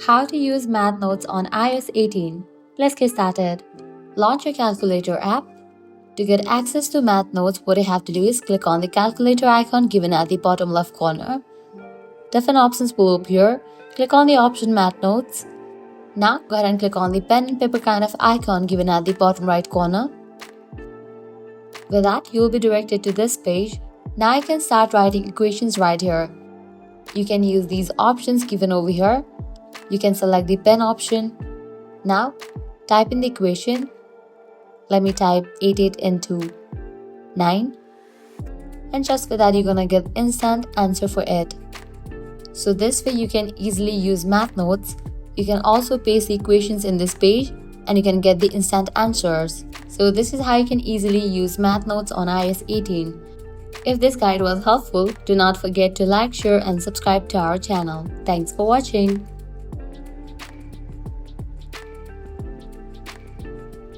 How to use math notes on iOS 18. Let's get started. Launch your calculator app. To get access to math notes, what you have to do is click on the calculator icon given at the bottom left corner. Different options will appear. Click on the option math notes. Now go ahead and click on the pen and paper kind of icon given at the bottom right corner. With that, you will be directed to this page. Now you can start writing equations right here. You can use these options given over here. You can select the pen option. Now type in the equation. Let me type 88 into 9. And just for that, you're gonna get instant answer for it. So this way you can easily use math notes. You can also paste the equations in this page and you can get the instant answers. So this is how you can easily use math notes on iOS 18. If this guide was helpful, do not forget to like, share and subscribe to our channel. Thanks for watching.